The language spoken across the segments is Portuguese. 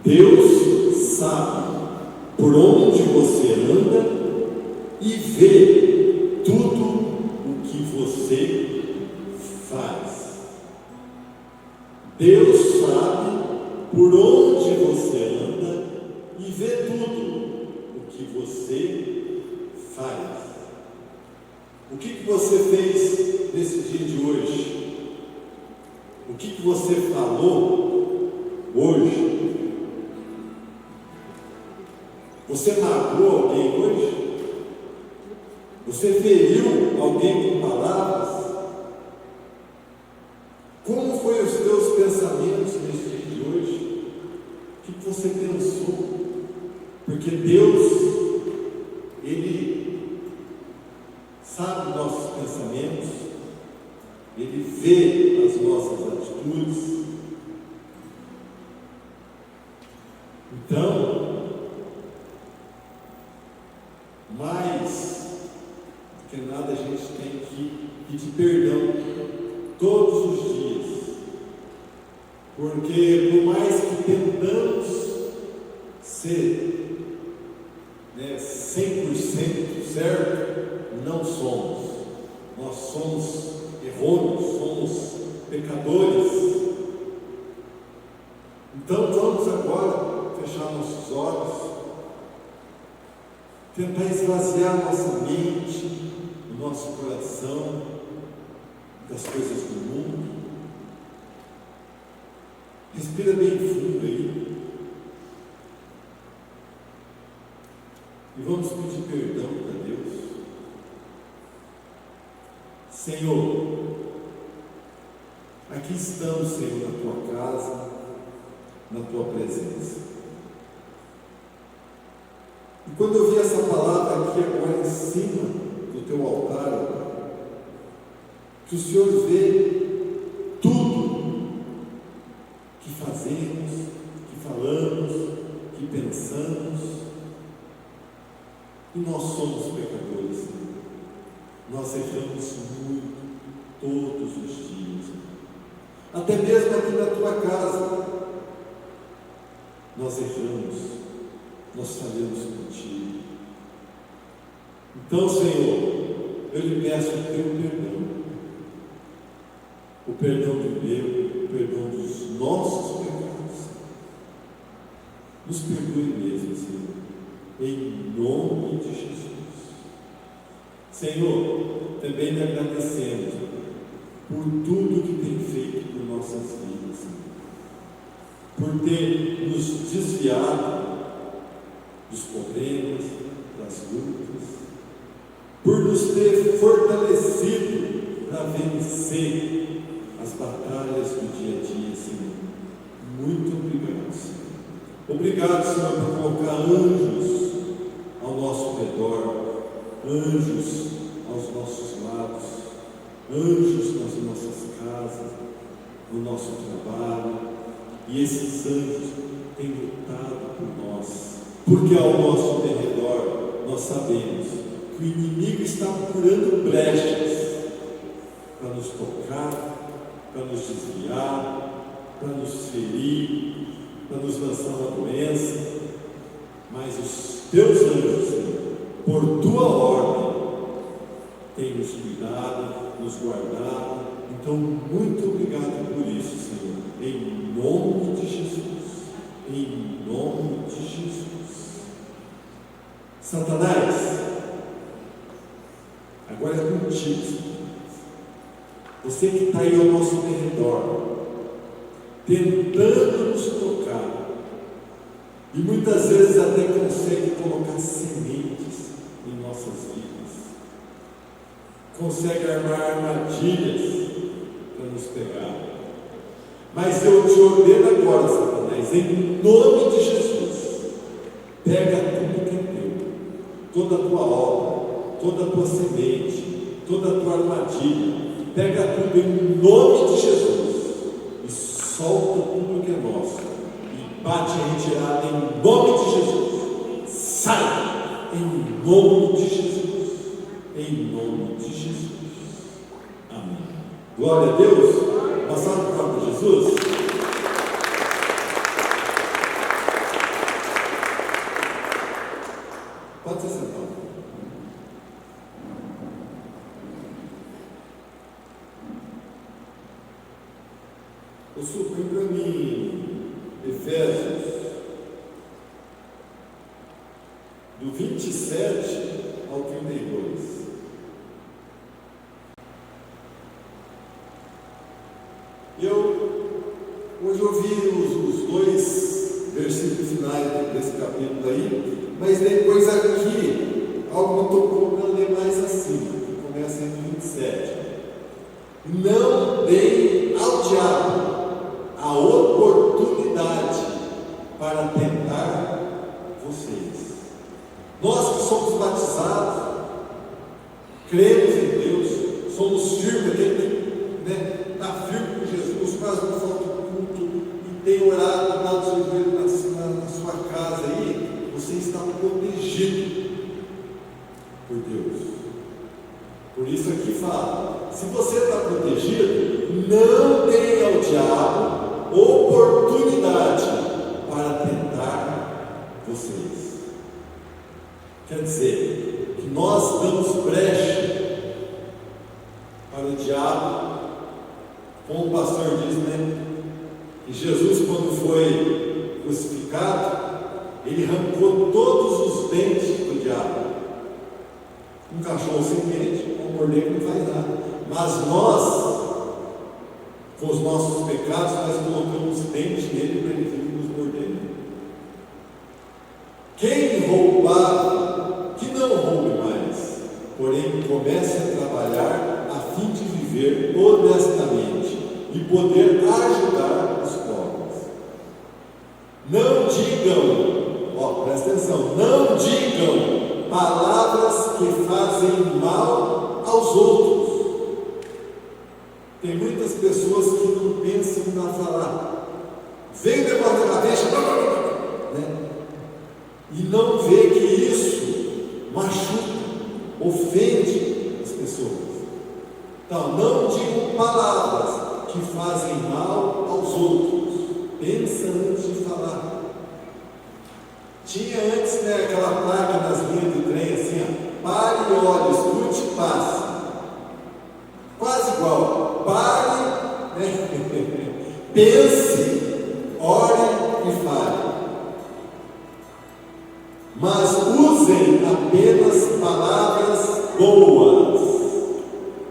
Deus sabe por onde você anda e vê tudo o que você faz. Deus sabe por onde você anda e vê tudo o que você faz. O que você fez nesse dia de hoje? O que você falou hoje? Você magoou alguém hoje? Você feriu alguém com palavras? Como foi os teus pensamentos nesse dia de hoje? O que você pensou? Porque Deus, Ele sabe nossos pensamentos, Ele vê as nossas atitudes. Então, mais do que nada, a gente tem que pedir perdão todos os dias, porque por mais que tentamos ser 100% certo, não somos. Nós somos errôneos, somos pecadores. Então vamos agora fechar nossos olhos, tentar esvaziar nossa mente, o nosso coração das coisas do mundo. Respira bem fundo aí e vamos pedir perdão para Deus. Senhor, aqui estamos, Senhor, na tua casa, na tua presença. E quando eu vi essa palavra aqui agora em cima do teu altar, que o Senhor vê tudo que fazemos, que falamos, que pensamos, e nós somos pecadores, Senhor. Nós erramos muito, todos os dias, até mesmo aqui na tua casa, nós erramos. Nós falhamos contigo. Então, Senhor, eu lhe peço o teu perdão, o perdão do meu, o perdão dos nossos pecados. Nos perdoe mesmo, Senhor, em nome de Jesus. Senhor, também lhe agradecemos por tudo que tem feito por nossas vidas, Senhor, por ter nos desviado dos problemas, das lutas, por nos ter fortalecido para vencer as batalhas do dia a dia, Senhor. Muito obrigado, Senhor. Obrigado, Senhor, por colocar anjos ao nosso redor, anjos aos nossos lados, anjos nas nossas casas, no nosso trabalho, e esses anjos têm lutado por nós. Porque ao nosso derredor nós sabemos que o inimigo está procurando brechas para nos tocar, para nos desviar, para nos ferir, para nos lançar uma doença. Mas os teus anjos, Senhor, por tua ordem, têm nos cuidado, nos guardado. Então, muito obrigado por isso, Senhor, em nome de Jesus. Em nome de Jesus. Satanás, agora é contigo. Você que está aí ao nosso redor, tentando nos tocar, e muitas vezes até consegue colocar sementes em nossas vidas, consegue armar armadilhas para nos pegar. Mas eu te ordeno agora, Satanás, em nome de Jesus, pega tudo que é teu, toda a tua obra, toda a tua semente, toda a tua armadilha, pega tudo em nome de Jesus e solta tudo que é nosso e bate a retirada em nome de Jesus. Sai em nome de Jesus, em nome de Jesus. Amém. Glória a Deus. Passar para Jesus. Eu suponho para mim, Efésios, do 27 ao 32. Hoje eu vi os dois versículos finais desse capítulo aí, mas depois aqui, algo me tocou para ler mais assim, que começa em 27. Não deem ao diabo a oportunidade para tentar vocês. Nós que somos batizados, cremos em Deus, somos firmes, quem está firme com Jesus, quase não falta culto, e tem orado, dado seu joelho na sua casa aí, você está protegido por Deus. Por isso aqui fala, se você está protegido, não dê ao diabo oportunidade para tentar vocês. Quer dizer, que nós damos brecha para o diabo, como o pastor diz, que Jesus, quando foi crucificado, ele arrancou todos os dentes do diabo. Um cachorro sem dente, um morder não faz nada. Mas nós, com os nossos pecados, nós colocamos dentes nele para ele vir nos morder. Quem roubava, que não roube mais, porém comece a trabalhar a fim de viver honestamente e poder ajudar os pobres. Não digam, presta atenção, não digam palavras que fazem mal aos outros. Tem muitas pessoas que não pensam na falar, vem o negócio da cabeça, e não vê que isso machuca, ofende as pessoas. Então, não digam palavras que fazem mal aos outros. Pensa antes de falar. Tinha antes, aquela placa nas linhas do trem assim, pare e olhe, escute e passe. Quase igual. Pare, pense, ore e fale. Mas usem apenas palavras boas,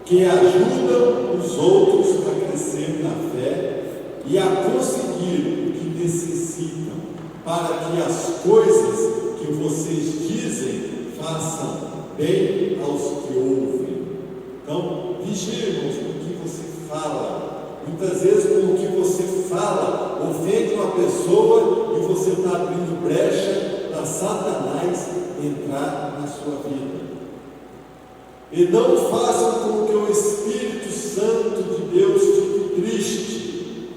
que ajudam os outros a crescer na fé e a conseguir o que necessitam, para que as coisas que vocês dizem façam bem aos que ouvem. Então, vigie, irmãos, com o que você fala. Muitas vezes, com o que você fala, ofende uma pessoa e você está abrindo brecha para Satanás entrar na sua vida. E não façam com que o Espírito Santo de Deus fique triste.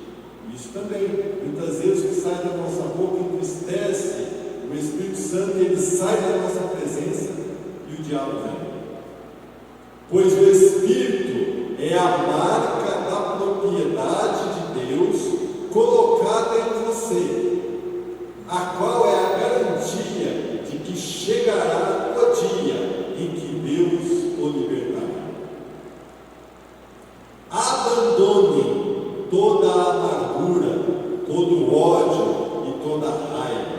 Isso também, muitas vezes o que sai da nossa boca entristece o Espírito Santo, ele sai da nossa presença e o diabo vem. Pois o Espírito é a marca da propriedade de Deus colocada em você, a qual é a garantia de que chegará o dia em que Deus o libertará. Abandone toda a amargura, todo o ódio e toda a raiva.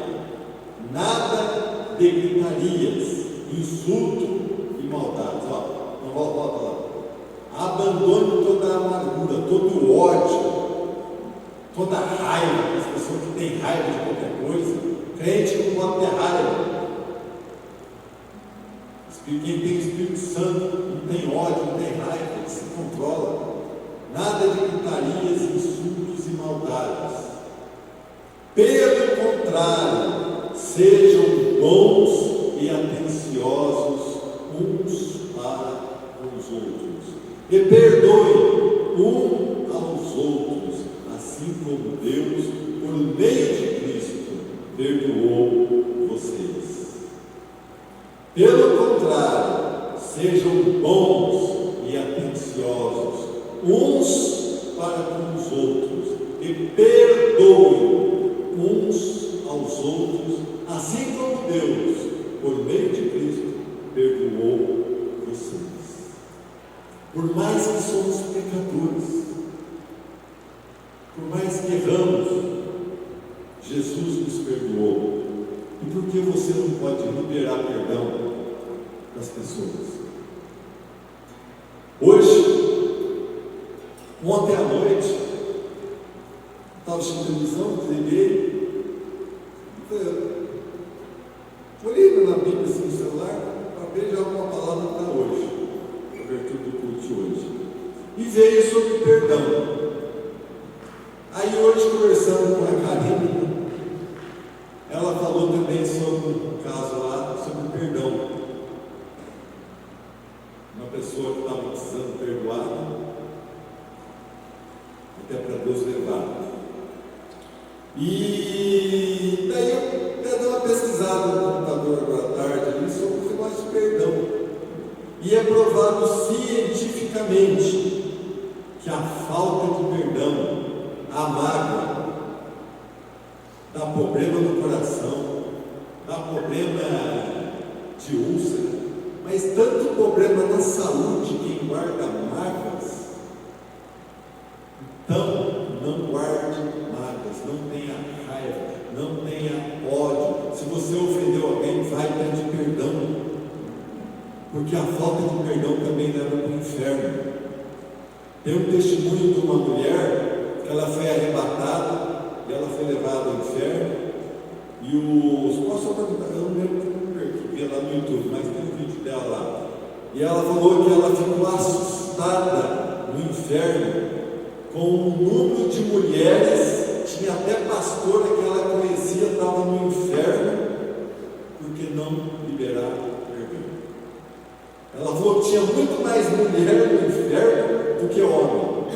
Nada de gritarias, insulto e maldades. Então volta lá. Abandone toda a amargura, todo o ódio, toda a raiva. As pessoas que têm raiva de qualquer coisa, crente não pode ter raiva. Quem tem Espírito Santo não tem ódio, não tem raiva, ele se controla. Nada de gritarias, insultos e maldades. Pelo contrário, sejam bons e atenciosos uns para os outros. E perdoem um aos outros, assim como Deus, por meio de Cristo, perdoou vocês. Pelo contrário, sejam bons e atenciosos uns para com os outros e perdoem uns aos outros, assim como Deus, por meio de Cristo, perdoou vocês. Por mais que somos pecadores, por mais que erramos, Jesus nos perdoou. E por que você não pode liberar perdão das pessoas? Hoje, ontem à noite, estava assistindo televisão, desliguei, olhei na Bíblia assim, no celular, para ver já uma palavra para hoje, a abertura do culto de hoje, e veio sobre perdão. Aí hoje, conversando com a Karine, ela falou também sobre um caso lá, sobre perdão. Uma pessoa que estava precisando perdoar, até para Deus levar. E daí eu até dei uma pesquisada no computador agora à tarde ali sobre o negócio de perdão. E é provado cientificamente que a falta de perdão, a mágoa, dá problema no coração, dá problema de úlcera, mas tanto problema na saúde, quem guarda mágoas. Então, não guarde mágoas, não tenha raiva, não tenha ódio. Se você ofendeu alguém, vai pedir perdão, porque a falta de perdão também leva para o inferno. Tem um testemunho de uma mulher que ela foi arrebatada e ela foi levada ao inferno. E posso perguntar, eu não lembro que vi lá no YouTube, mas tem um vídeo dela lá. E ela falou que ela ficou assustada no inferno com o número de mulheres, tinha até pastora que ela conhecia, estava no inferno, porque não liberaram perdão. Ela falou que tinha muito mais mulher no inferno do que homem,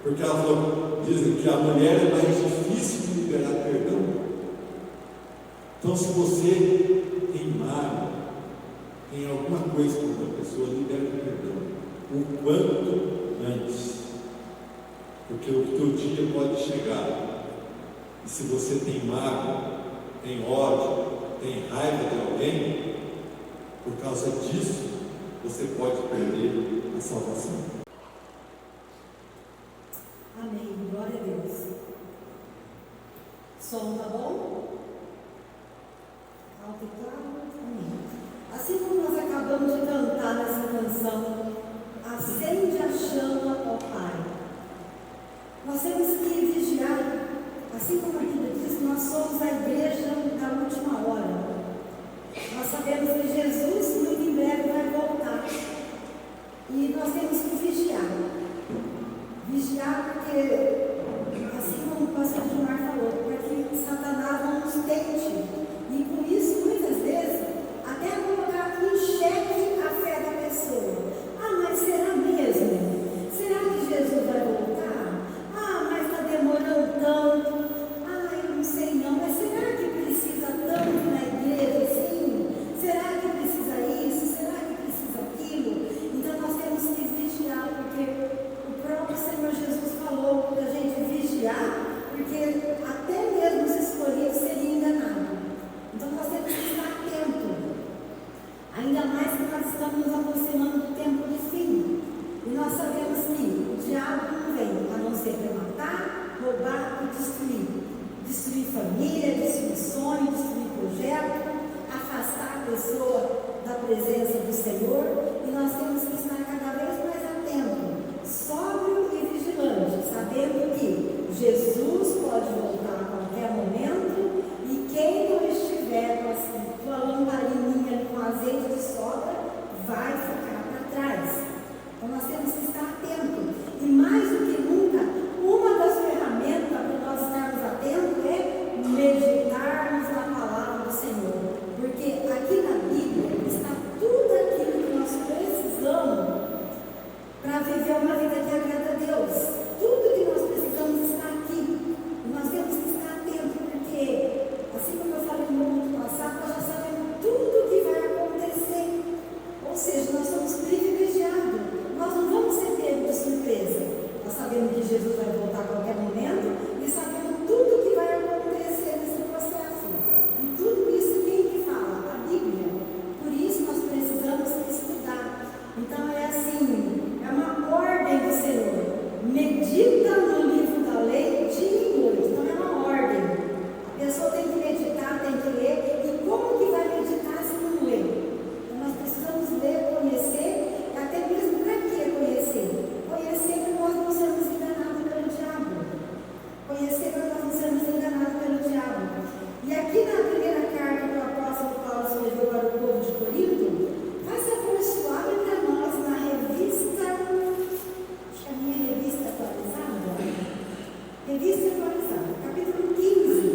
porque ela falou, dizem que a mulher é mais difícil de liberar perdão. Então, se você tem mágoa, tem alguma coisa com outra pessoa, libera o perdão o quanto antes, porque o teu dia pode chegar. E se você tem mágoa, tem ódio, tem raiva de alguém, por causa disso, você pode perder a salvação. Amém, glória a Deus. Som tá bom? Alto e claro? Amém. Assim como nós acabamos de cantar nessa canção, acende a chama, ó Pai. Nós temos que vigiar, assim como a Bíblia diz, nós somos a igreja da última hora. Nós sabemos que Jesus muito em breve vai voltar. E nós temos que vigiar. Vigiar porque, assim como o pastor Gilmar falou, para que Satanás não nos tente. E com isso, muitas vezes, até colocar em xeque a fé da pessoa. Ah, mas será mesmo? Será que Jesus vai voltar? Ah, mas está demorando tanto. Ah, eu não sei não, mas será que precisa tanto na igreja assim? Será que precisa isso? Será que precisa aquilo? Então nós temos que vigiar, porque o próprio Senhor Jesus falou para a gente vigiar, porque até mesmo os escolhidos seriam enganados. Então nós temos que estar atentos, ainda mais que nós estamos nos aproximando do tempo do fim. E nós sabemos que o diabo não vem a não ser para matar, roubar e destruir. Destruir família, destruir sonho, destruir projeto, afastar a pessoa da presença do Senhor. E nós temos que estar cada vez mais atentos, sóbrio e vigilante, sabendo que Jesus pode voltar a qualquer momento e quem não estiver com a sua lamparinha com azeite de sobra vai ficar para trás. Então nós temos que estar atentos. E mais do que nunca, uma das ferramentas para nós estarmos atentos é meditarmos na palavra do Senhor. Porque aqui na Bíblia está tudo aquilo que nós precisamos para viver uma vida que agrada a Deus. Tudo que nós precisamos está aqui. E nós temos que estar atentos, porque, assim como eu falei no ano passado, nós já sabemos tudo o que vai acontecer. Ou seja, nós somos privilegiados. Nós não vamos ser Revista atualizada, capítulo 15.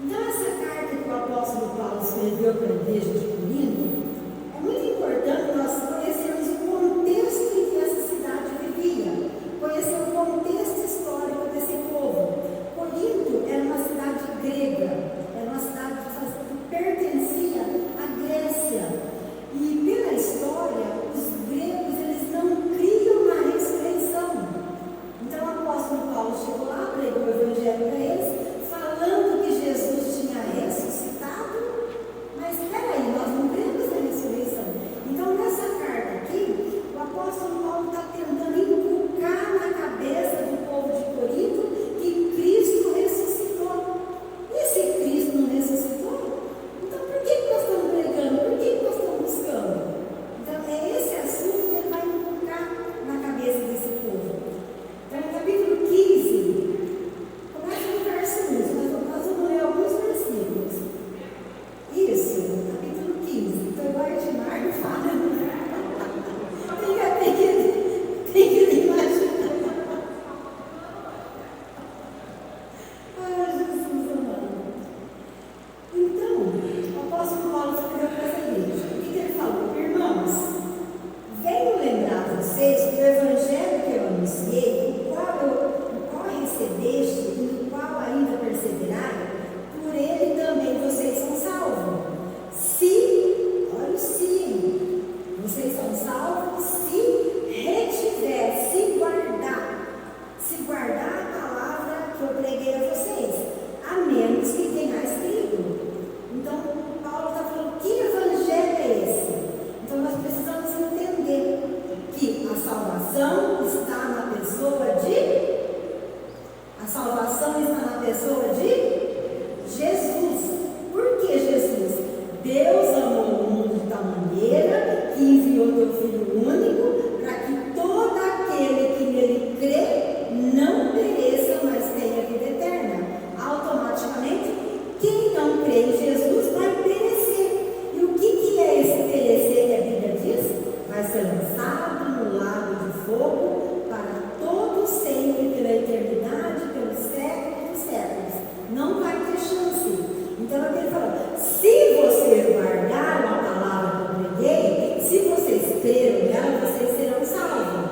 Então, essa carta que o apóstolo Paulo escreveu para a igreja de Corinto, é muito importante nós conhecermos o contexto em que essa cidade vivia, conhecer o contexto histórico desse povo. Corinto era uma cidade grega, era uma cidade que pertencia à Grécia. E pela história, os gregos eles não criam na ressurreição. Então o apóstolo Paulo chegou lá, pregou o evangelho para eles, falando que Jesus tinha ressuscitado, mas espera aí, nós não cremos na ressurreição. Então nessa carta aqui, o apóstolo Paulo está tentando inculcar na cabeça do povo de Corinto que Cristo ressuscitou. E se Cristo não ressuscitou, então por que nós estamos pregando? Por que nós estamos buscando? Então é esse assunto que ele vai inculcar na cabeça desse povo. Então no capítulo 15, começa no verso 1, nós vamos ler alguns versículos. Isso, capítulo 15. Então igual a Edmar fala. Tem que imaginar. Ai, Jesus amado. Então, o apóstolo Paulo escreveu para essa igreja. O que ele falou? Irmãos, venho lembrar vocês que o evangelho que eu anunciei, o qual recebeste e no qual ainda perseveraram, por ele também vocês são salvos. Se, olha o se, vocês são salvos se retiver, se guardar a palavra que eu preguei a vocês, a menos que tenhais crido. Então, Paulo está falando, que evangelho é esse? Então, nós precisamos entender que a salvação está na pessoa de Jesus. Por que Jesus? Deus amou o mundo de tal maneira que enviou teu Filho único para que todo aquele que nele crê não pereça, mas tenha vida eterna. Automaticamente, quem não crê em Jesus vai perecer. E o que é esse perecer que a Bíblia diz? Vai ser lançado no lago de fogo para todo sempre, pela eternidade, pelos séculos dos séculos. Não vai ter chance. Então é o que ele falou: se vocês guardaram a palavra que eu preguei, se vocês creram nela, vocês serão salvos.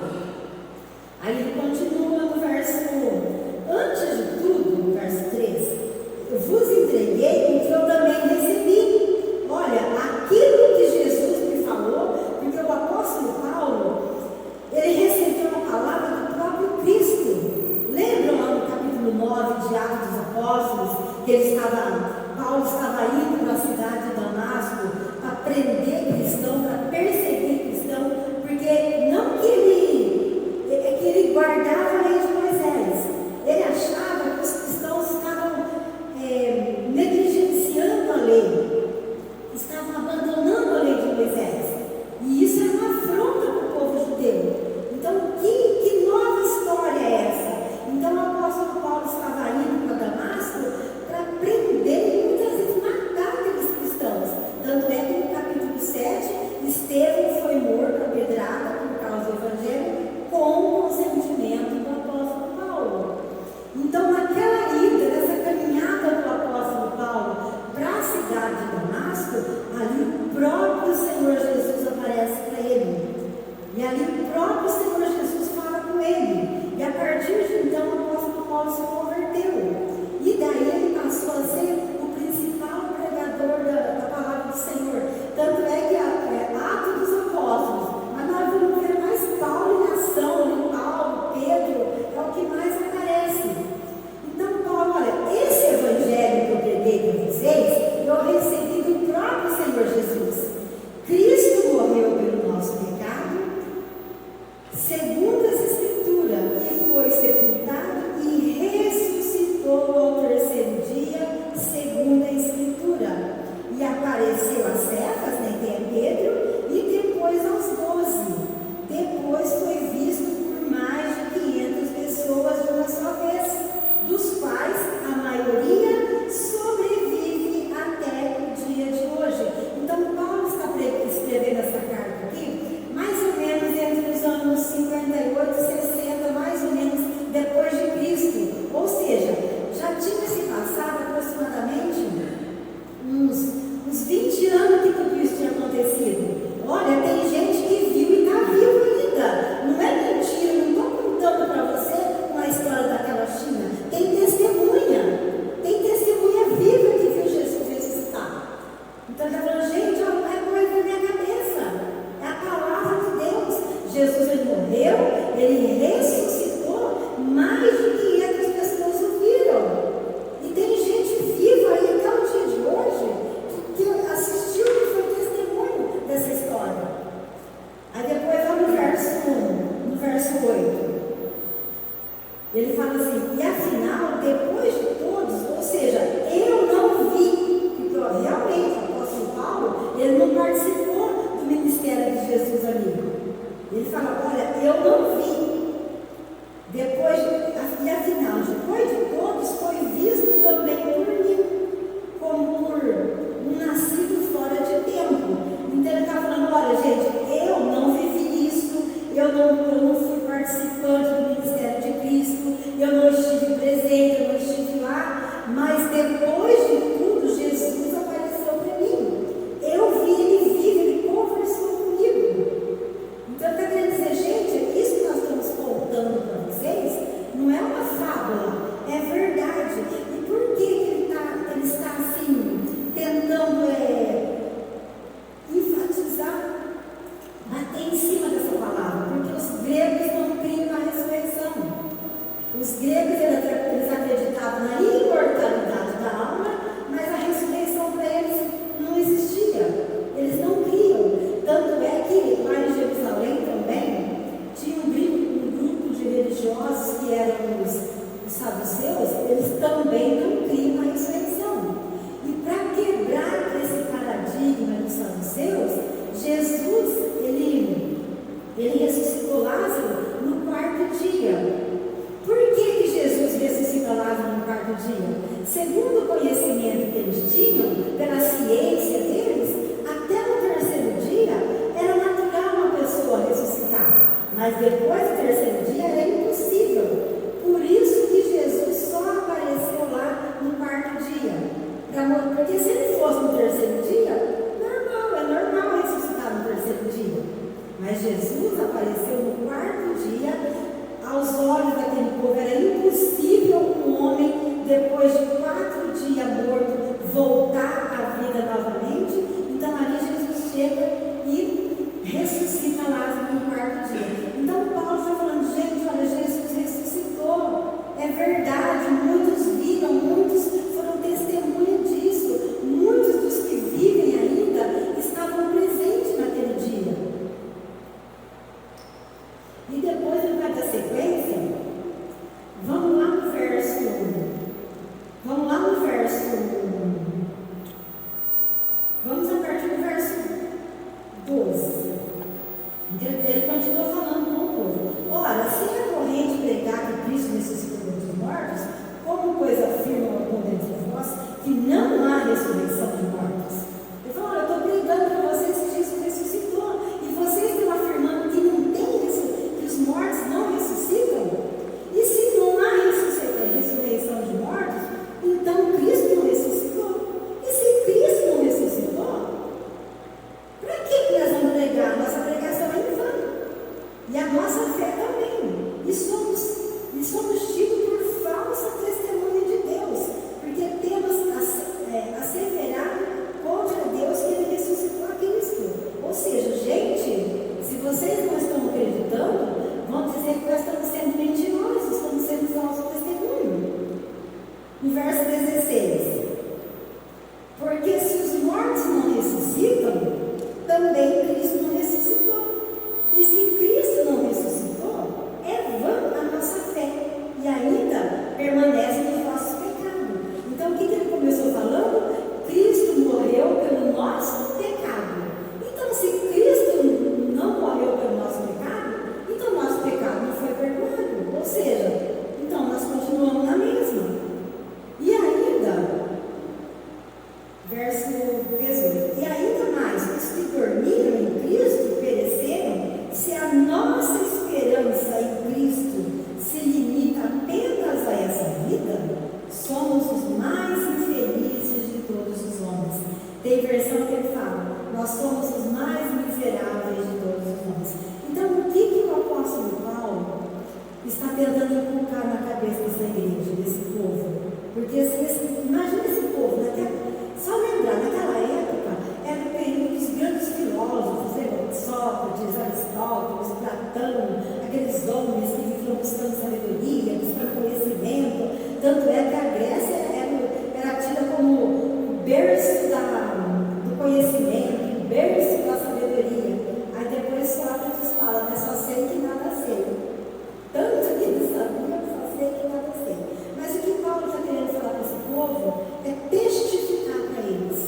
Aí ele continua no verso 1. Antes de tudo, no verso 3, eu vos entreguei o que eu também recebi. Olha, aquilo que Jesus me falou, porque o apóstolo Paulo, ele recebeu a palavra do próprio Cristo. Lembram lá no capítulo 9 de Atos dos Apóstolos, que Paulo estava indo para a cidade de Damasco para prender cristão, para perseguir cristão, porque não que ele guardava a lei de Moisés, ele achava que os cristãos estavam negligenciando a lei, estavam abandonando a lei de Moisés, e isso era uma afronta para o povo judeu. Então, que nova história é essa? Então, o apóstolo Paulo estava indo para Damasco para prender também não criam na ressurreição. E para quebrar esse paradigma dos saduceus, Jesus, ele ressuscitou Lázaro no quarto dia. Por que Jesus ressuscita Lázaro no quarto dia? Segundo o conhecimento que eles tinham, pela ciência deles, até no terceiro dia era natural uma pessoa ressuscitar, mas depois do terceiro dia era impossível. Por isso que Jesus só apareceu lá no quarto dia. Porque se ele fosse no terceiro dia, é normal ressuscitar no terceiro dia. Mas Jesus apareceu no quarto dia. Aos olhos daquele povo era impossível um homem, depois de 4 dias morto, voltar à vida novamente. Então ali Jesus chega e ressuscita Lázaro no quarto dia. Então Paulo está falando, gente, olha, Jesus ressuscitou. É verdade, muitos viram, muitos foram testemunha disso. Muitos dos que vivem ainda estavam presentes naquele dia. E depois ele vai dar sequência. Vamos lá no verso 12. Ele continua falando com o povo. Ora, se é corrente pregar que Cristo ressuscitou dos mortos, como pois afirma algum dentre vós que não há ressurreição de mortos? Ele falou, olha, eu estou pregando para vocês que Jesus ressuscitou, e vocês estão afirmando que não tem isso, que os mortos não ressuscitam? E se não há ressurreição de mortos, então Cristo não ressuscitou? E se Cristo não ressuscitou, para que nós vamos pregar? Nossa pregação é em vão. E a nossa fé também. E somos tidos por falsa testemunha de Deus, porque temos asseverado contra Deus que Ele ressuscitou a Cristo. Ou seja, gente, se vocês não estão acreditando, vão dizer que nós estamos sendo mentirosos, estamos sendo falsos testemunhos. No verso 16: porque se os mortos não ressuscitam, também Cristo não ressuscitou. E se Cristo não ressuscitou, é vã a nossa fé, e ainda permanece no nosso pecado. Então o que ele começou falando? Cristo morreu pelo nosso pecado. Então, se Cristo não morreu pelo nosso pecado, então nosso pecado não foi perdoado. Ou seja, então nós continuamos na mesma. E ainda, verso 18: e ainda mais, os que dormiram em Cristo pereceram. Se a nossa esperança em Cristo se limita apenas a essa vida, somos os mais infelizes de todos os homens. Tem versão que ele fala, nós somos os mais miseráveis de todos os homens. Então, o que o apóstolo Paulo está tentando inculcar na cabeça dessa igreja, desse povo? Porque imagina esse povo, só lembrar, naquela época era o período dos grandes filósofos, Sócrates, Aristóteles, Platão, aqueles homens que viviam buscando sabedoria, buscando conhecimento. Tanto é que a Grécia era tida como o berço do conhecimento, o berço da sabedoria. Aí depois Sócrates fala, só sei que nada sei. Tanto que ele sabia, só sei que nada sei. Mas o que Paulo está querendo falar para esse povo é testificar para eles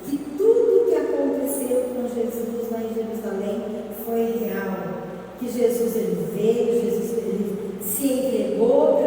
que tudo que aconteceu com Jesus lá em Jerusalém foi real. Que Jesus ele veio, Jesus ele se entregou,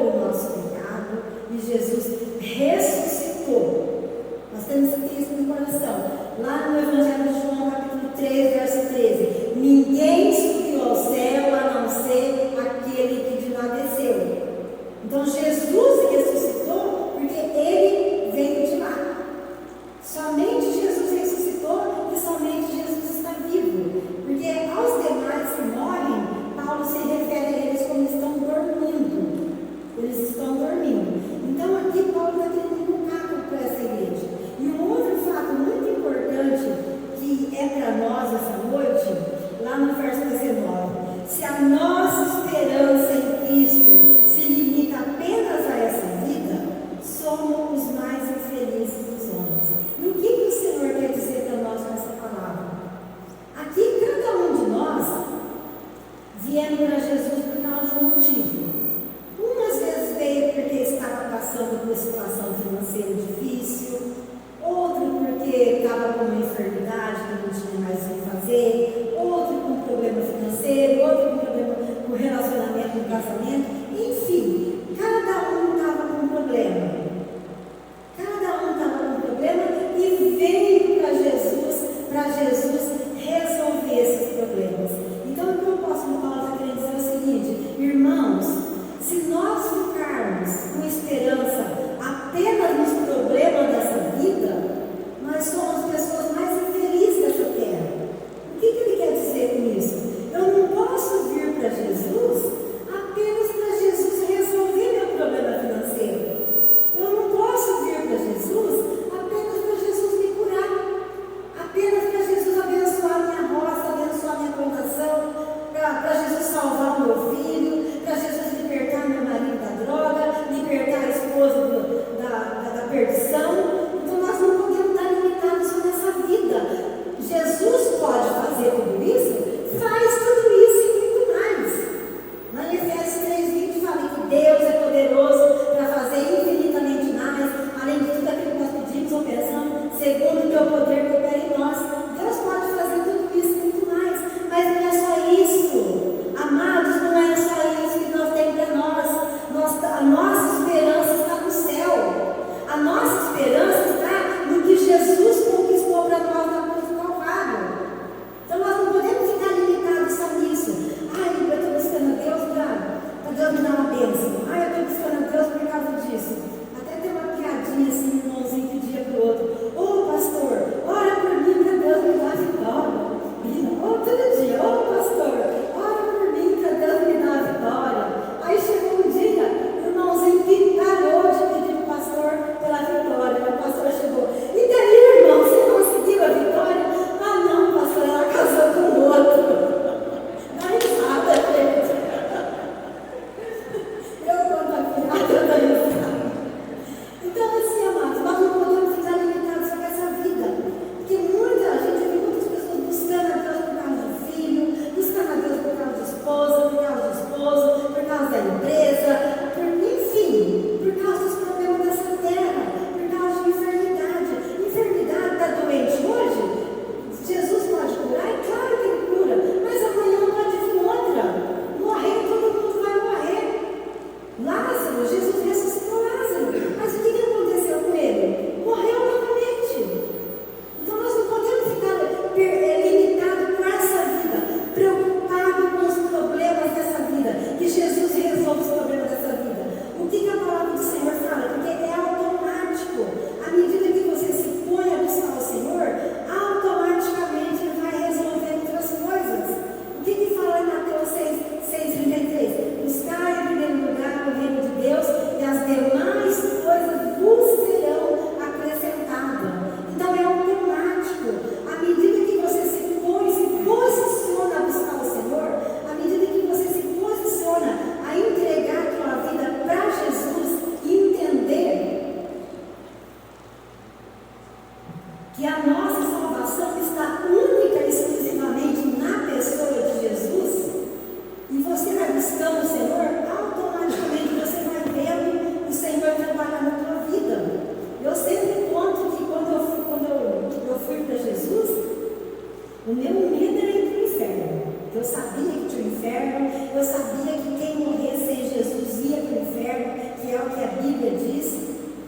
que a Bíblia diz.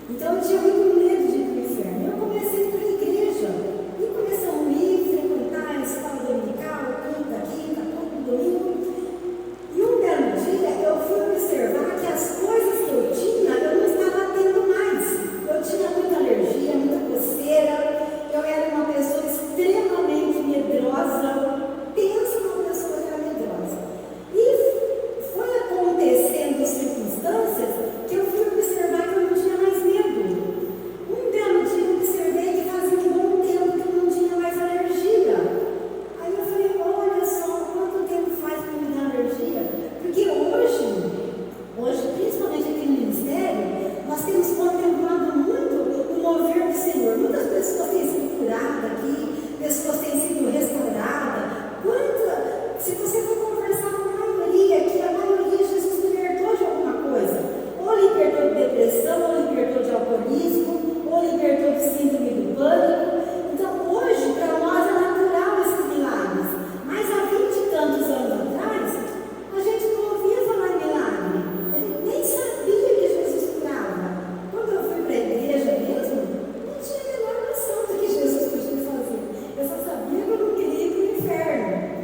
Então eu tinha muito medo de ir para o inferno. Eu comecei para a igreja. E começamos a ir, frequentar a escola dominical, quinta, todo domingo. E um belo dia eu fui observar que as coisas que eu tinha, eu não estava tendo mais. Eu tinha muita alergia, muita coceira. Eu era uma pessoa extremamente medrosa. Pensa numa pessoa que era medrosa. E foi acontecendo circunstâncias que eu fui observar que eu não tinha mais medo. Um belo dia eu observei que fazia um bom tempo que eu não tinha mais alergia. Aí eu falei, olha só, quanto tempo faz para me dar alergia? Porque hoje, principalmente aqui no ministério, nós temos contemplado muito o mover do Senhor. Muitas pessoas têm sido curadas aqui, pessoas têm sido restauradas. Se você for conversar com a maioria aqui, a maioria Jesus libertou de alguma coisa. Ou libertou de depressão, ou libertou de alcoolismo, ou libertou de síndrome do pânico. Então hoje, para nós, é natural esses milagres. Mas há 20 e tantos anos atrás, a gente não ouvia falar em milagre. A gente nem sabia que Jesus curava. Quando eu fui para a igreja mesmo, não tinha a menor noção do que Jesus podia fazer. Eu só sabia que eu não queria ir para o inferno.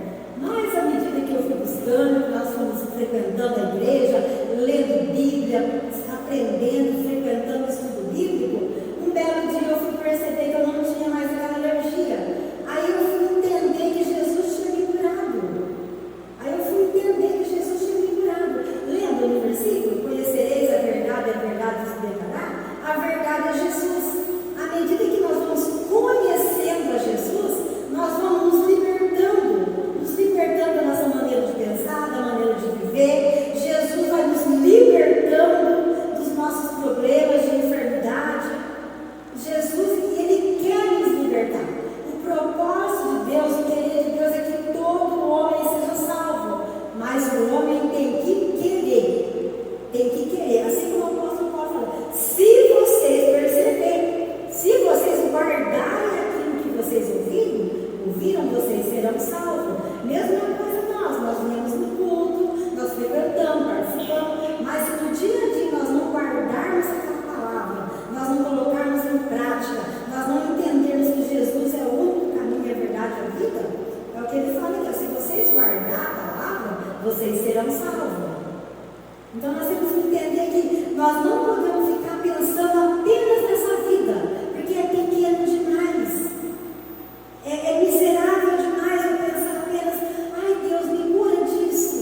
Mas à medida que eu fui buscando, nós fomos frequentando a igreja, lendo Bíblia, aprendendo, frequentando o estudo bíblico, um belo dia eu fui perceber que eu não tinha mais aquela alergia. Aí eu fui entender que Jesus tinha me curado. Lembra no versículo? Conhecereis a verdade vos libertará? A verdade é Jesus. À medida que nós vamos conhecendo a Jesus, nós vamos nos libertando da nossa maneira de pensar, da maneira de viver. Jesus vai nos libertando dos nossos problemas de enfermidade. Jesus, Ele quer nos libertar. O propósito de Deus, o querer de Deus é que todo homem seja salvo. Mas o homem tem que querer. Assim como o apóstolo Paulo fala, se vocês perceberem, se vocês guardarem aquilo que vocês ouviram, vocês serão salvos. Mesma coisa nós viemos no culto, nós frequentamos, participamos, mas se no dia a dia nós não guardarmos aquela palavra, nós não colocarmos em prática, nós não entendermos que Jesus é o único caminho, a verdade e a vida, é o que ele fala aqui, se vocês guardarem a palavra, vocês serão salvos. Então nós temos que entender que nós não podemos ficar pensando apenas nessa vida, porque é pequeno demais. É miserável demais eu pensar apenas, ai Deus, me cura disso,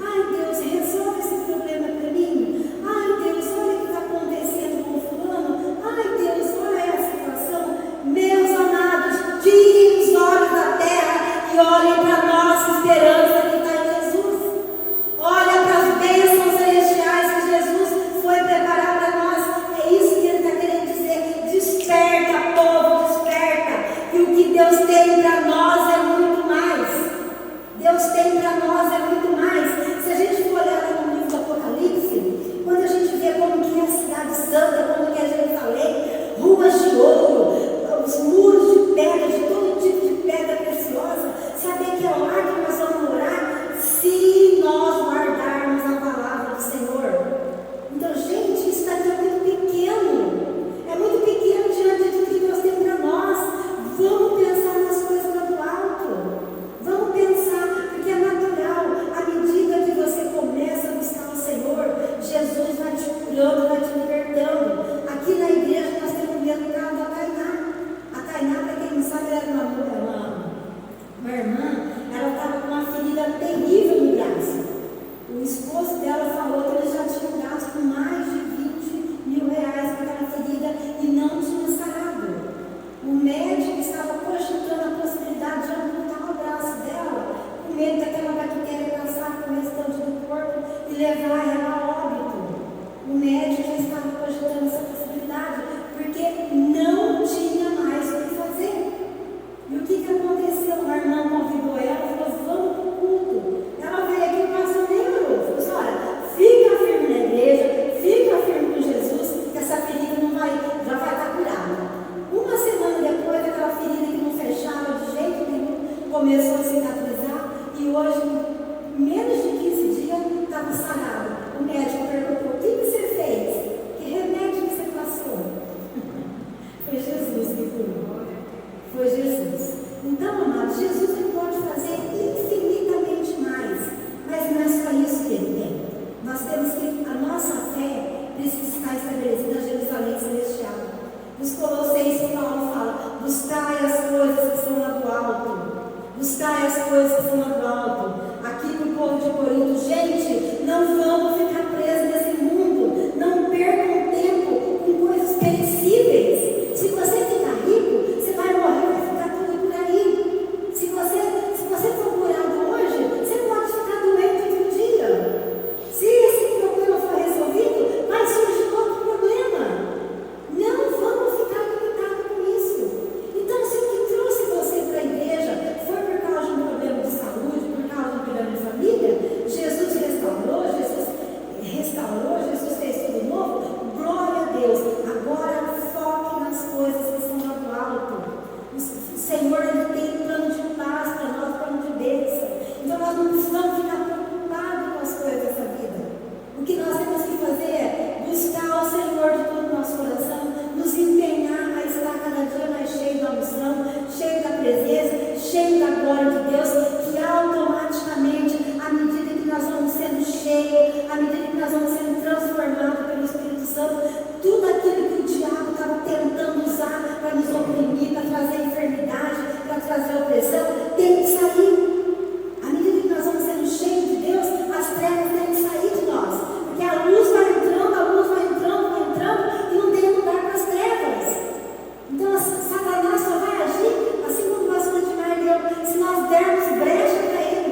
ai Deus, resolve esse problema para mim, ai Deus, olha o que está acontecendo com o fulano, ai Deus, olha a situação. Meus amados, tirem os olhos da terra e olhem para a nossa esperança que está em Jesus. Olha para as bênçãos celestiais que Jesus foi preparar para nós. É isso que ele está querendo dizer. Desperta, povo, desperta. E o que Deus tem para nós é muito mais. Deus tem para nós é muito mais. Se a gente for olhar lá no livro do Apocalipse, quando a gente vê como que é a cidade santa, como que é Jerusalém, ruas de ouro, os muros de pedra, de todo tipo de pedra preciosa, saber que é lá que nós vamos morar, se nós guardarmos a palavra do Senhor. Então, gente, isso daqui é muito pequeno diante do que Deus tem para nós. Vamos pensar nas coisas lá do alto, vamos pensar, porque é natural, à medida que você começa a buscar o Senhor, Jesus vai te curando, vai te libertando. Aqui na igreja nós temos medo do caso da Tainá. A Tainá, para quem não sabe, era uma irmã, ela estava com uma ferida terrível no braço. O esposo dela falou que eles já tinham gasto mais de 20 mil reais com aquela ferida e não tinha sarado. O médico estava cogitando a possibilidade de amputar o braço dela, com medo daquela bactéria passar com o restante do corpo e levar ela a óbito. O médico já estava cogitando essa possibilidade, porque não tinha mais o que fazer. E o que aconteceu? A irmã convidou ela e falou, vamos para o culto. Ela veio aqui e o pastor nem orou. Falou assim, olha, fica firme intensamente celestial. Nos Colossenses, Paulo fala: buscai as coisas que são lá do alto. Buscai as coisas que são lá do alto. Aqui para o povo de Corinto, gente, não vamos ficar presos nesse mundo. Não percam tempo com coisas perecíveis. Se você ficar rico, você vai morrer, vai ficar tudo por aí. Se você for curado hoje, você pode ficar doente outro dia. Se esse problema for resolvido, vai surgir outro problema. Não vamos ficar limitados com isso. Então, se o que trouxe você para a igreja foi por causa de um problema de saúde, por causa de um problema de família, Jesus restaurou, Jesus fez tudo novo, glória a Deus. Agora foque nas coisas que são lá do alto. O Senhor, Ele tem plano de paz para nós, plano de bênção. Então nós não precisamos ficar preocupados com as coisas dessa vida. O que nós temos que fazer é buscar o Senhor de todo o nosso coração, nos empenhar a estar cada dia mais cheio da unção, cheio da presença, cheio da glória de Deus, que automaticamente, à medida que nós vamos sendo cheios, à medida que nós vamos sendo transformados pelo Espírito Santo, tudo aquilo que o diabo estava tentando usar para nos oprimir, para trazer enfermidade, para trazer opressão, tem que sair. À medida que nós vamos sendo cheios de Deus, as trevas têm que sair de nós, porque a luz vai entrando, e não tem lugar para as trevas. Então Satanás só vai agir, assim como o pastor Edmar leu, se nós dermos brecha para ele.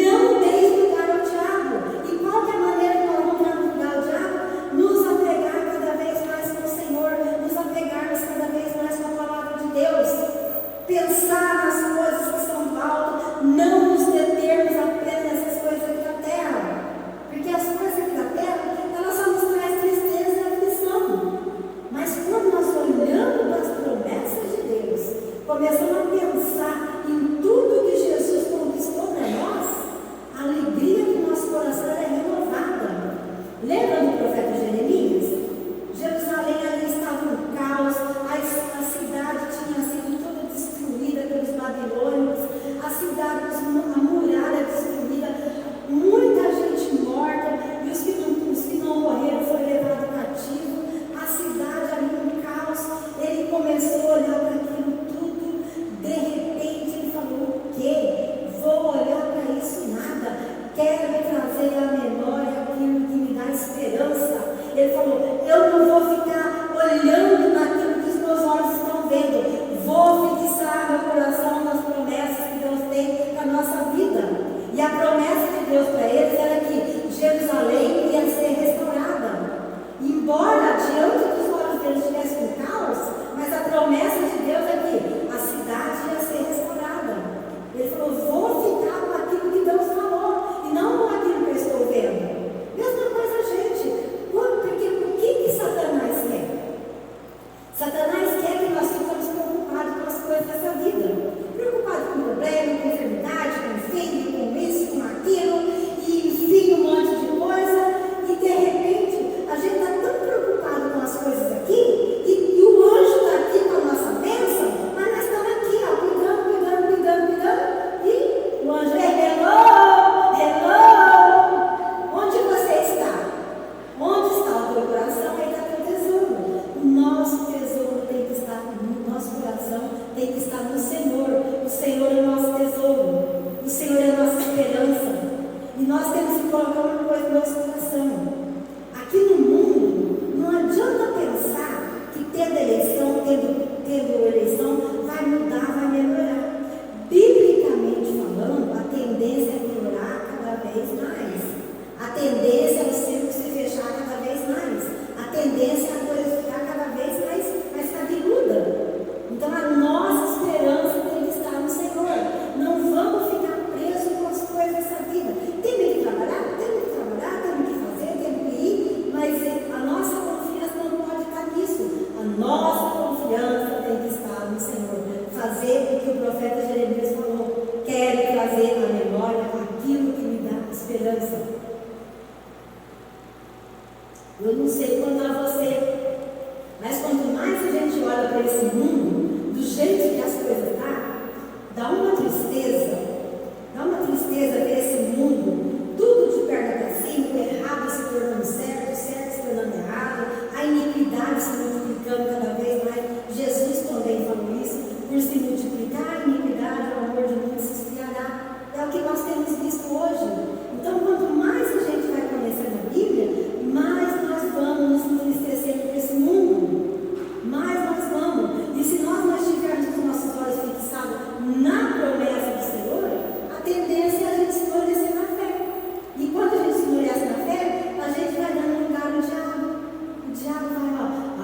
Não deis lugar ao diabo. E qual que é a maneira que nós vamos dar lugar ao diabo? Nos apegar cada vez mais com o Senhor, nos apegarmos cada vez mais com a palavra de Deus, pensar nas coisas que são do alto, não nos determos apenas nessas coisas aqui da terra, porque as coisas aqui da terra, elas só nos trazem tristeza e aflição. Mas quando nós olhamos para as promessas de Deus, começamos a pensar em tudo que Jesus conquistou para nós, a alegria do nosso coração é renovada. Lembra do profeta Jeremias? Jerusalém ali estava um caos, a cidade tinha sido toda destruída pelos babilônios, a cidade, a muralha destruída, muita gente morta, e os que não morreram foram levados cativo, a cidade ali um caos. Ele começou a olhar para aquilo tudo, de repente ele falou: o quê? Vou olhar para isso nada, quero trazer à memória aquilo que me dá esperança. Ele falou: eu não vou ficar olhando naquilo que os meus olhos estão vendo, vou fixar meu coração nas promessas que Deus tem para a nossa vida. E a promessa de Deus para eles era que Jerusalém ia ser restaurada. Embora diante dos olhos deles tivesse um caos, mas a promessa de Deus é que a cidade ia ser restaurada. Ele falou: vou ficar com aquilo que Deus falou e não com aquilo que eu estou vendo. Mesma coisa, gente. Porque o que Satanás quer? Satanás quer que nós ficamos preocupados com as coisas dessa vida. Preocupados com problema, com enfermidade, com filho, com isso, com aquilo, e enfim, um monte de coisa. E de repente, a gente está tão preocupado com as coisas aqui, e o anjo está aqui com a nossa bênção, mas nós estamos aqui, ó, cuidando, e o anjo é: hello, onde você está? Onde está o teu coração? Aí está teu tesouro. O nosso tesouro tem que estar no nosso coração, tem que estar no Senhor. O Senhor é o nosso tesouro, o Senhor é a nossa esperança, e nós temos que colocar uma coisa no nosso coração. Aqui no mundo, não adianta pensar que tendo eleição, vai mudar, vai melhorar. Biblicamente falando, a tendência é piorar cada vez mais. A tendência é o círculo se fechar cada vez mais. A tendência é a coisa ficar cada vez mais cabeluda. Então a nossa esperança tem que estar no Senhor. Não vamos ficar presos com as coisas dessa vida. Temos que trabalhar, temos que fazer, temos que ir, mas a nossa confiança não pode estar nisso. A nossa confiança tem que estar no Senhor. Fazer o que o profeta Jeremias falou: quero trazer à memória aquilo que me dá esperança. Eu não sei quanto a você, mas quanto mais a gente olha para esse mundo, do jeito que as coisas estão, dá uma tristeza ver esse mundo, tudo de perna para cima, o errado se tornando certo, certo se tornando errado, a iniquidade se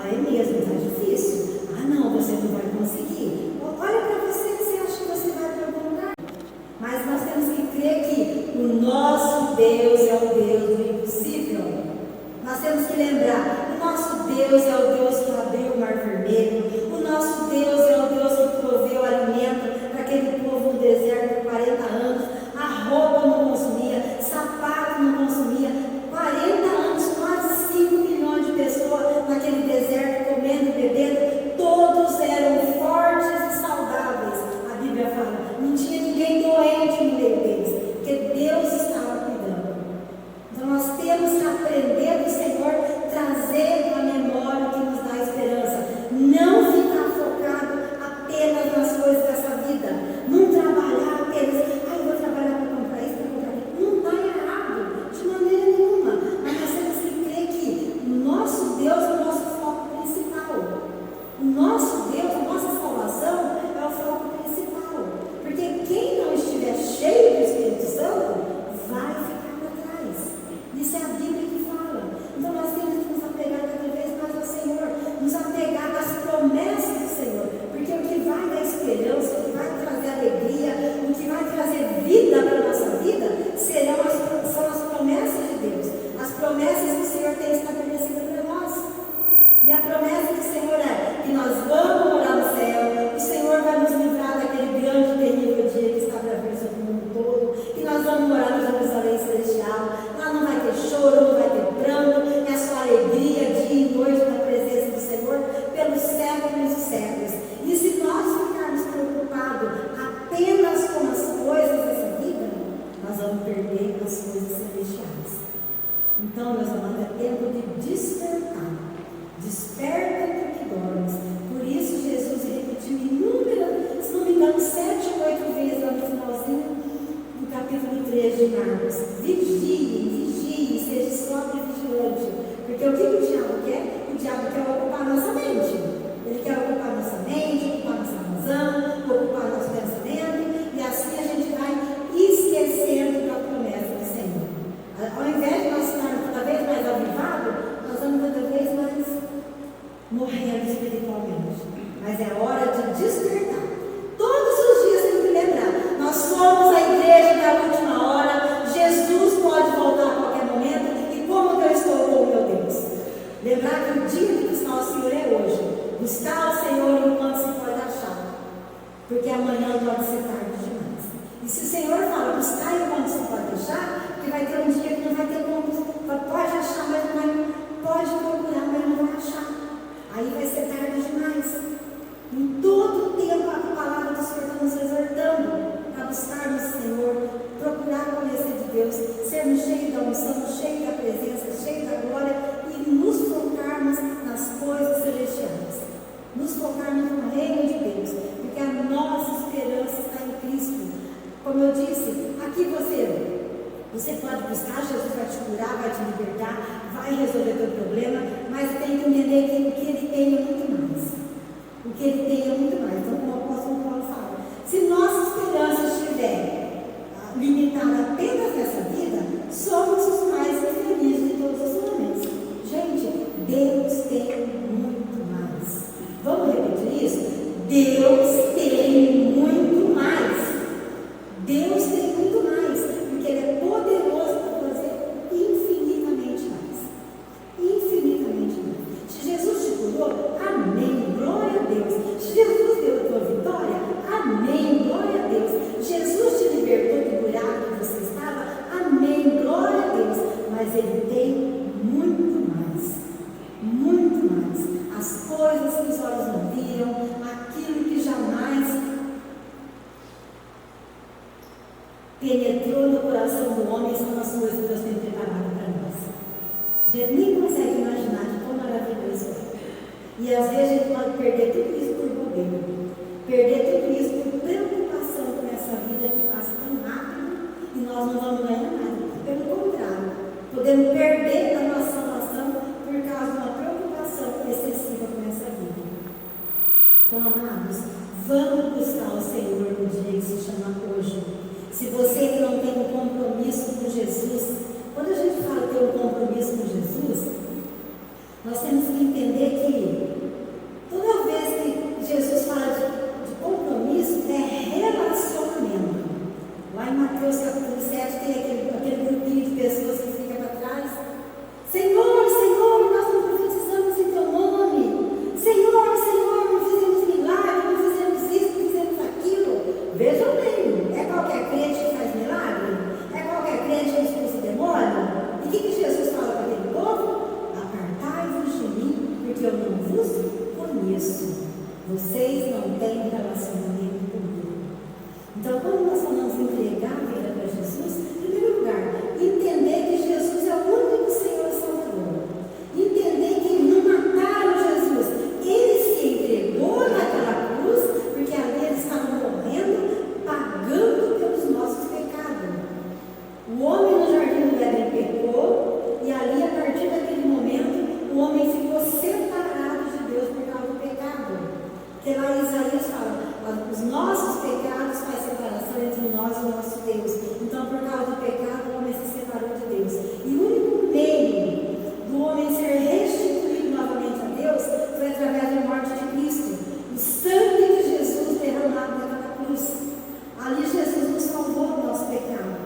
é mesmo, está difícil. Ah, não, você não vai conseguir. Olha para você, você acha que você vai para algum lugar. Mas nós temos que crer que o nosso Deus é o Deus do impossível. Nós temos que lembrar, o nosso Deus é o Deus que abriu o Mar Vermelho. O nosso Deus é o Deus que proveu alimento para aquele povo no deserto por 40 anos. A roupa não consumia, sapato não consumia. 40 anos, quase 5 milhões de pessoas naquele deserto comendo e bebendo. Todos eram fortes e saudáveis. A Bíblia fala, não tinha ninguém doente no meio deles, porque Deus estava cuidando. Então nós temos que aprender do Senhor, trazer a memória que nos dá esperança. Não ficar focado apenas nas coisas dessa vida. Não trabalhar apenas, eu vou trabalhar para comprar isso, para comprar aquilo. Não está errado, de maneira nenhuma. Mas nós temos que crer que o nosso Deus é o nosso foco principal. O nosso Deus, a nossa salvação é o foco principal. Porque quem não estiver cheio do Espírito Santo vai ficar para trás. Isso é a Bíblia que fala. Então nós temos que nos apegar cada vez mais ao Senhor, nos apegar às promessas do Senhor, porque o que vai dar esperança, o que vai trazer alegria, o que vai trazer vida para a nossa vida são as promessas de Deus, as promessas que o Senhor tem estabelecido para nós. E a promessa do Senhor é que nós vamos morar no céu, o Senhor vai nos livrar daquele grande e terrível dia que está para vir sobre o mundo todo, que nós vamos morar no Jerusalém celestial. Lá não vai ter choro, não vai ter pranto, é só alegria, dia e noite na presença do Senhor, pelos séculos e séculos. E se nós ficarmos preocupados apenas com as coisas dessa vida, nós vamos perder as coisas celestiais. Então, meus amados, é tempo de despertar. Desperta porque dormes. Por isso Jesus repetiu inúmeras, se não me engano, 7 ou 8 vezes lá no finalzinho do capítulo 3 de Marcos. Vigiem, seja sóbrio e vigilante. Porque o que o diabo quer? O diabo quer ocupar nossa mente. Ele quer ocupar nossa mente, ocupar nossa razão, ocupar nosso pensamento, e assim a gente vai esquecendo da promessa do Senhor. Ao invés de nós estarmos cada vez mais avivados, nós vamos cada vez mais morrendo espiritualmente. Mas é hora de despertar. Todos os dias tem que lembrar, nós somos a igreja da última hora. Jesus pode voltar a qualquer momento. E como que eu estou com o meu Deus? Lembrar que o dia de buscar o Senhor é hoje. Buscar o Senhor enquanto se pode achar, porque amanhã pode ser tarde demais. E se o Senhor fala, buscar enquanto se pode achar, porque vai ter um dia que não vai ter como, pode achar, mas não vai, pode procurar, mas não vai achar. Aí vai ser tarde demais. Em todo tempo a palavra do Senhor está nos exortando para buscarmos o Senhor, procurar conhecer de Deus, sermos cheios da unção, cheios da presença, cheios da glória e nos focarmos nas coisas celestiais. Nos focarmos no reino de Deus, porque a nossa esperança está em Cristo. Como eu disse, aqui você pode buscar, Jesus vai te curar, vai te libertar, vai resolver o teu problema, mas tem que entender que o que Ele tem é muito mais. O que Ele tem é muito mais. Então, como o apóstolo Paulo fala, se nossa esperança estiver limitada apenas nessa vida, somos os mais infelizes de todos os momentos. Gente, Deus tem muito mais. Vamos repetir isso? Deus tem muito mais. Deus tem muito mais, porque Ele é poderoso para fazer infinitamente mais. Infinitamente mais. Se Jesus te curou, amém, glória a Deus. Se Jesus deu a tua vitória, amém, glória a Deus. Jesus te libertou do buraco que você estava, amém, glória a Deus. Mas Ele tem muito mais. Muito mais. As coisas que os olhos não viram, aquilo que jamais penetrou no coração do homem, são as coisas que Deus tem preparado para nós. A gente nem consegue imaginar de quão maravilhoso é. E às vezes a gente pode perder tudo isso por bobeira, perder tudo isso por preocupação com essa vida que passa tão rápido e nós não vamos ganhar nada. Pelo contrário, podemos perder a nossa salvação por causa de uma preocupação excessiva com essa vida. Então, amados, vamos buscar o Senhor no dia que se chama hoje. Se você que não tem um compromisso com Jesus, quando a gente fala ter um compromisso com Jesus, nós temos que entender que isso, vocês não têm relacionamento comigo. Então, quando nós falamos em entregar a vida para Jesus, em primeiro lugar, entender que Jesus é o único Senhor e Salvador. Entender que não mataram Jesus, ele se entregou naquela cruz, porque ali ele estava morrendo, pagando pelos nossos pecados. O homem no jardim do Éden pecou, e ali, a partir daquele momento, o homem ficou separado de Deus por causa do pecado. Porque lá em Isaías fala, os nossos pecados fazem separação entre nós e o nosso Deus. Então, por causa do pecado, o homem se separou de Deus. E o único meio do homem ser restituído novamente a Deus foi através da morte de Cristo. O sangue de Jesus derramado naquela cruz. Ali Jesus nos salvou do nosso pecado.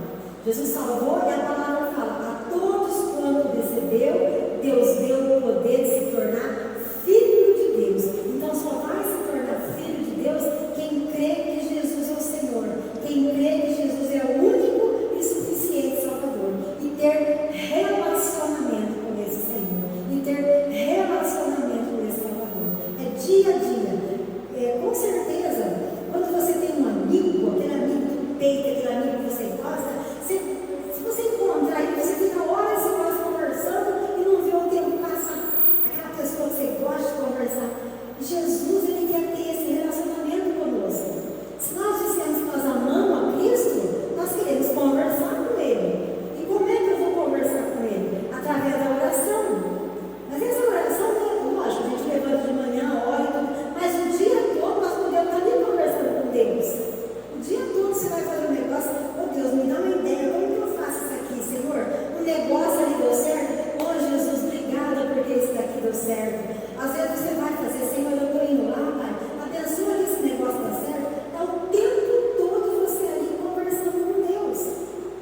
Jesus salvou, e a palavra fala, a todos quanto recebeu, Deus deu o poder de se tornar filho de Deus. Então só vai se tornar filho de Deus quem crê que Jesus é o Senhor, quem crê que Jesus é o único e suficiente Salvador, e ter relacionamento com esse Senhor, e ter relacionamento com esse Salvador. É dia a dia. Com certeza, quando você tem um amigo, aquele amigo do peito, aquele amigo que você gosta, se você encontrar ele, você fica horas e horas conversando e não vê o tempo passar. Aquela pessoa que você gosta de conversar. Jesus, ele quer ter esse relacionamento conosco. Se nós dissemos que nós amamos a Cristo, nós queremos conversar com ele. E como é que eu vou conversar com ele? Através da oração. Mas essa oração, lógico, a gente levanta de manhã, ora e tudo, mas o dia todo nós podemos estar nem conversando com Deus. O dia todo você vai fazer um negócio, oh Deus, me dá uma ideia, como que eu faço isso aqui, Senhor? O negócio ali deu certo? Oh Jesus, obrigada porque isso daqui deu certo. Às vezes você vai fazer, Senhor, eu estou indo lá, Pai, abençoa que esse negócio dá certo. É o tempo todo você ali conversando com Deus.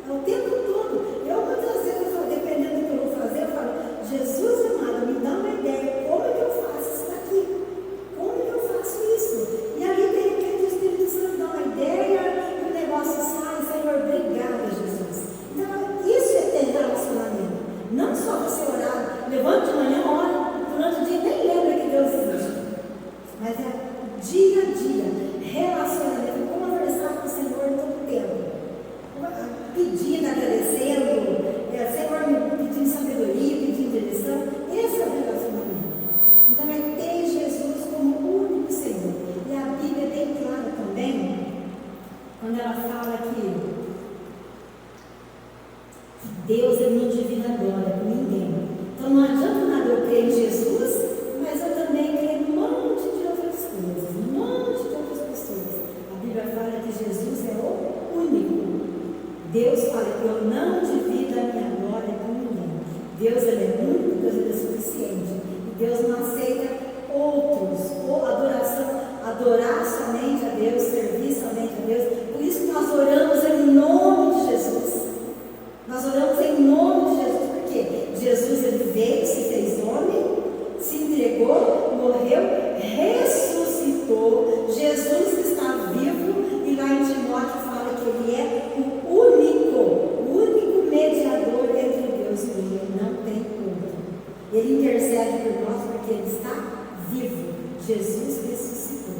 É o tempo todo. Eu muitas vezes, dependendo do que eu vou fazer, eu falo, Jesus amado, me dá uma ideia, como é que eu faço isso daqui? Como é que eu faço isso? E ali tem aquele Espírito Santo dá uma ideia, e o negócio sai, Senhor, obrigada, Jesus. Então, isso é ter relacionamento. Não só você orar, levante de manhã, ora, durante o dia nem lembra que Deus existe. Mas é dia a dia, relacionamento, conversar com o Senhor todo o tempo. Pedindo, agradecendo, Senhor me pedindo sabedoria, pedindo direção. Esse é o relacionamento. Então é ter Jesus como o único Senhor. E a Bíblia é bem clara também, quando ela fala que Deus ele não divide a glória com ninguém. Então não adianta nada eu crer em Jesus, mas eu também creio em um monte de outras coisas, um monte de outras pessoas. A Bíblia fala que Jesus é o único. Deus fala que eu não divido a minha glória com ninguém. Deus ele é único, Deus ele é suficiente. E Deus não aceita outros, ou adorar somente a Deus, servir somente a Deus. Por isso que nós oramos em nome de Jesus. Nós oramos em nome de Jesus, porque Jesus ele veio, se fez homem, se entregou, morreu, ressuscitou. Jesus está vivo, e lá em Timóteo fala que ele é o único mediador entre Deus e o homem, não tem outro. Ele intercede por nós porque ele está vivo. Jesus ressuscitou.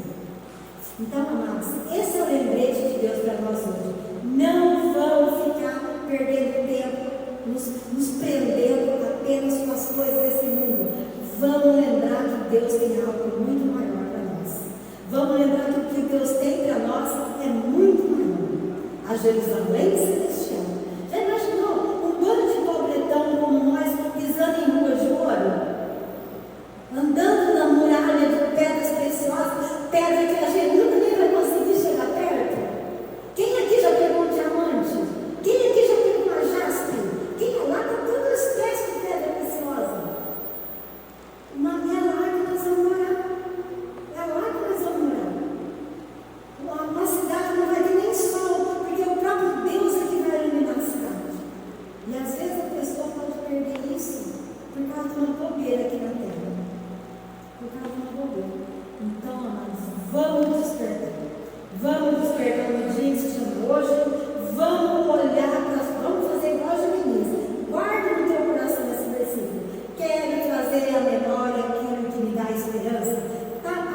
Então, amados, esse é o lembrete de Deus para nós hoje. Não vamos ficar perdendo tempo, nos prendendo apenas com as coisas desse mundo. Vamos lembrar que Deus tem algo muito maior para nós. Vamos lembrar que o que Deus tem para nós é muito maior. A Jerusalém celestial. Já imaginou um bando de pobretão como nós pisando em ruas de ouro? Andando na muralha de pedras preciosas, pedra que a gente nunca nem vai conseguir chegar perto? Quem aqui já pegou um diamante? Quem aqui já pegou uma jaspe? Quem é lá com todas as espécies de pedra preciosa? Mas é lá que nós vamos morar. É lá que nós vamos morar. Uma cidade não vai ter nem sol, porque o próprio Deus é que vai iluminar a cidade. E às vezes a pessoa pode perder isso por causa de uma bobeira aqui na terra. Por causa de uma bobeira. Então, amados, vamos despertar. Vamos despertar no dia que se chama hoje. Vamos olhar para. Vamos fazer igual a Geminiz. Guarde no teu coração esse versículo. Quero trazer à memória aquilo que me dá esperança. Está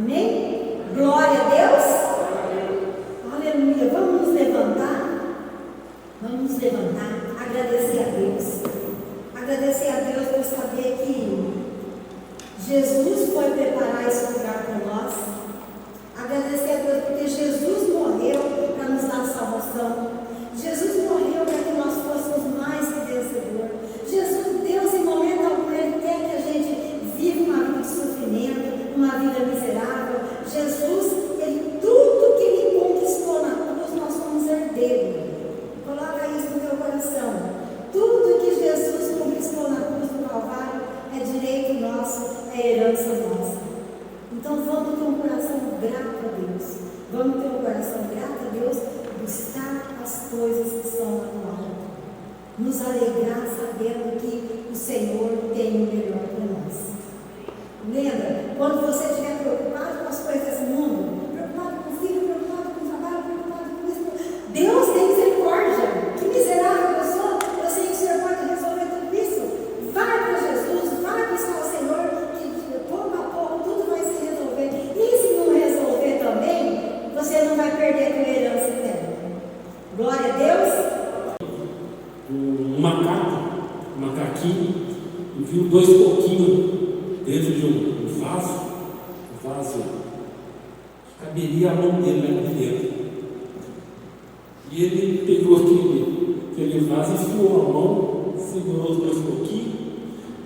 Amém? Glória a Deus. Aleluia. Vamos nos levantar. Vamos nos levantar. Agradecer a Deus. Agradecer a Deus por saber que Jesus foi preparar esse lugar para nós. Agradecer a Deus porque Jesus morreu para nos dar salvação. Jesus morreu para que nós fôssemos mais que vencedor. Deus em momento algum, Ele quer que a gente viva uma vida de sofrimento, uma vida miserável. Jesus, tudo que Ele conquistou na cruz, nós somos herdeiros. Coloca isso no teu coração. Tudo que Jesus conquistou na cruz do Calvário é direito nosso, é herança nossa. Então vamos ter um coração grato a Deus. Vamos ter um coração grato a Deus, buscar as coisas que são lá no alto. Nos alegrar sabendo que o Senhor tem o melhor para nós. Lembra? Quando você estiver preocupado com as coisas desse mundo, preocupado com o filho, preocupado com o trabalho, preocupado com isso, Deus tem misericórdia. Que miserável eu sou. Eu sei que o Senhor pode resolver tudo isso. Vai para Jesus, vai buscar o Senhor, que pouco a pouco tudo vai se resolver. E se não resolver também, você não vai perder a tua herança eterna. Glória a Deus. Um macaquinho, e viu 2 coquinhos dentro de um vaso, caberia a mão dele lá dentro. E ele pegou aquele vaso, enfiou a mão, segurou os 2 coquinhos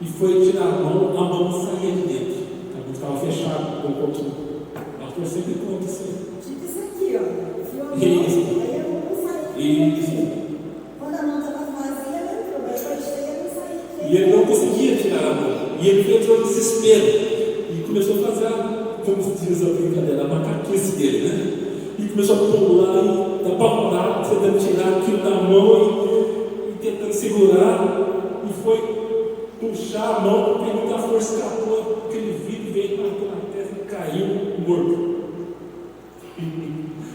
e foi tirar a mão saía de dentro. A mão estava fechada com o coquinho. O pastor sempre conta isso aí. Tipo isso aqui, ó. Enfiou a mão, Isso. aí a mão não saía. Isso. Quando a mão estava vazia, ela entrou, mas foi cheia, não saía. E ele não conseguia tirar a mão. E ele entrou no desespero. E começou a fazer, como se diz a brincadeira, a macaquice dele, né? E começou a pular e apavorado, tentando tirar aquilo da mão e tentando segurar. E foi puxar a mão, porque muita força escapou. Aquele vidro veio na testa e caiu morto.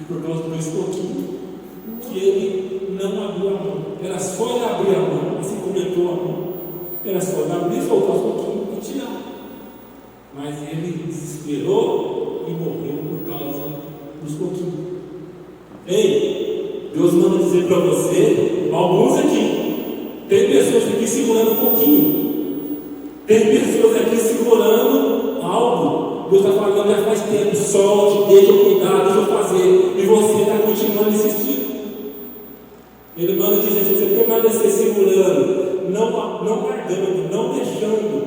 Por causa do escoquinho, que ele não abriu a mão. Era só ele abrir a mão, assim comentou a mão. Era só ele abrir, soltar o pouquinho e tirar. Mas ele desesperou e morreu por causa dos coquinhos. Ei, Deus manda dizer para você, alguns aqui, tem pessoas aqui segurando um coquinho. Tem pessoas aqui segurando algo. Deus está falando já faz tempo, solte, deixa eu cuidar, deixa eu fazer. E você está continuando insistindo. Ele manda dizer, se você permanecer segurando, não largando, não deixando,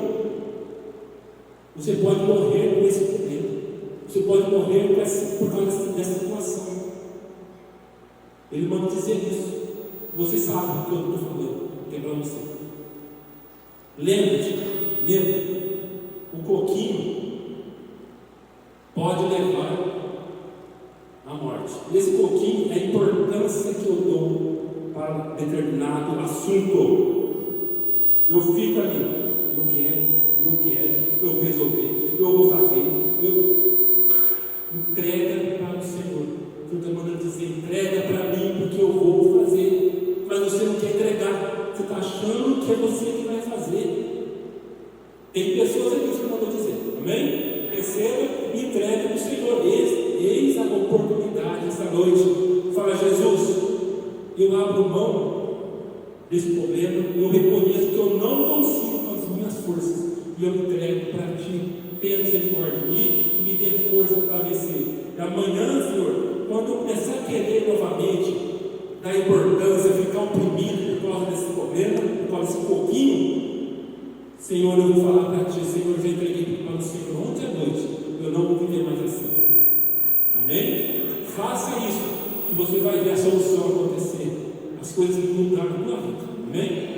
você pode morrer com esse problema. Você pode morrer por causa dessa situação. Ele manda dizer isso. Você sabe o que eu estou falando, que é para você. Lembra, o coquinho pode levar à morte. Esse coquinho é a importância que eu dou para determinado assunto. Eu fico ali, eu quero, eu vou resolver, eu vou fazer, entrega para o Senhor. O Senhor está mandando dizer, entrega para mim, porque eu vou fazer. Mas você não quer entregar, você está achando que é você que vai fazer. Tem pessoas aqui que o Senhor mandou dizer, amém? Receba e entrega para o Senhor. Eis a oportunidade essa noite. Fala, Jesus, eu abro mão desse problema, eu reconheço que eu não consigo com as minhas forças, e eu entrego para Ti. Tenha misericórdia de mim e me dê força para vencer. E amanhã, Senhor, quando eu começar a querer novamente dar importância, ficar oprimido por causa desse problema, por causa desse pouquinho, Senhor, eu vou falar para Ti, Senhor, eu já entreguei para o Senhor ontem à noite, eu não vou viver mais assim. Amém? Faça isso, que você vai ver a solução acontecer, as coisas mudarem na tua vida. Amém?